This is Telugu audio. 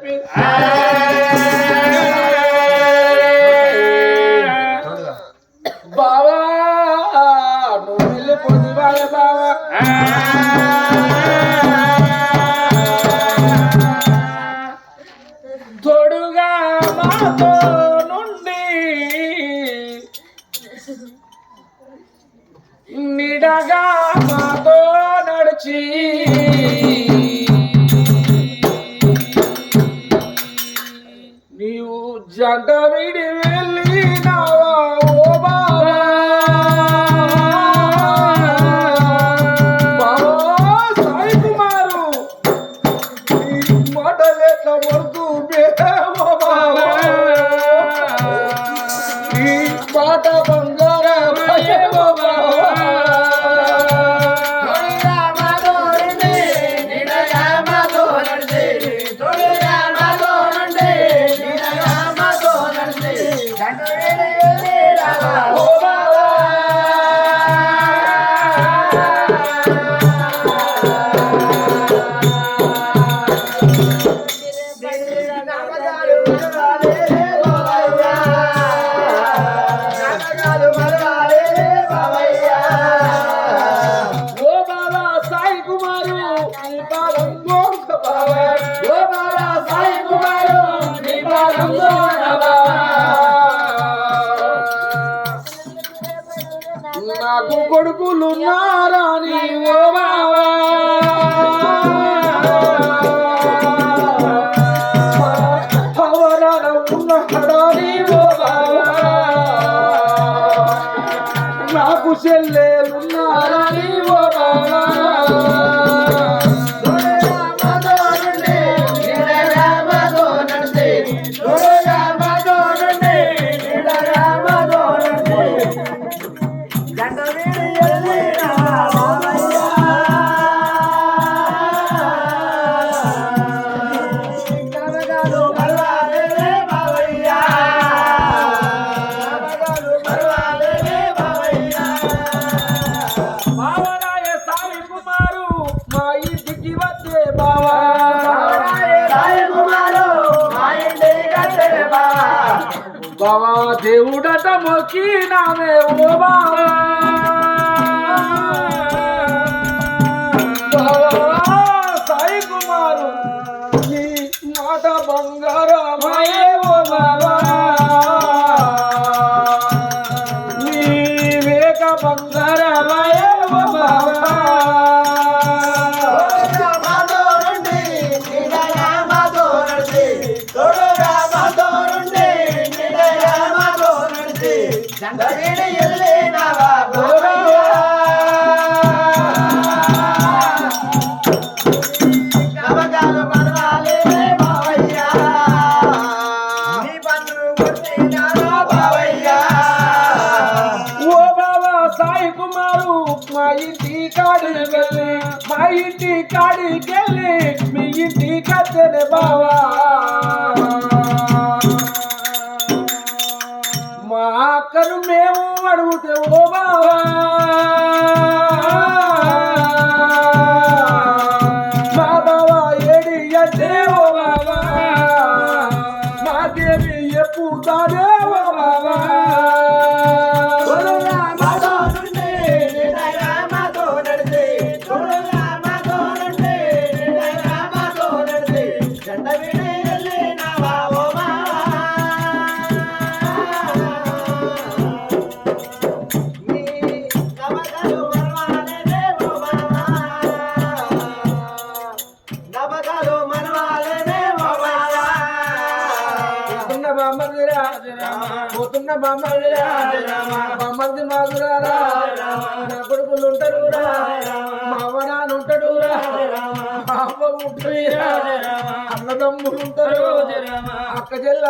చెప్పి బావా నువ్వు వెళ్ళిపోతుంది బావా తోడుగా మాతో నుండి నిడగా మాతో నడిచి నీవు జంట విడి వెళ్ళినావా ఓ బావా సాయి కుమారు మాటలెట్లా పడుతూ ఓ బావా ఈ మాట బంగారం ఓ బావా నాకు కొడుకులు నారాని ఓ బావా అవరాన ఉన్నడాని ఓ బావా నాకు చెల్లెలున్నారని ఓ బావా బావా దేవుడట మొక్కినామే ఓ బావా సాయి కుమారు నీ మాట బంగారమాయే ఓ బావా నీ వేక బంగారమాయే ఓ బావా మా ఇంటి కాడికెళ్ళి మీ ఇంటి కత్తెనే బావా మా అక్కను మేము అడుగుతే ఓ బావా మా బావా ఏడి అంటే ఓ బావా మాకేమి ఎప్పుతాదే ఓ బావా పోతున్న బామ్మది మాదురా నా కొడుకులు ఉంటారు మా అవనాలు ఉంటాడు మా అవ్వ ఉంటుంది అన్నదమ్ములు ఉంటారు అక్క చెల్ల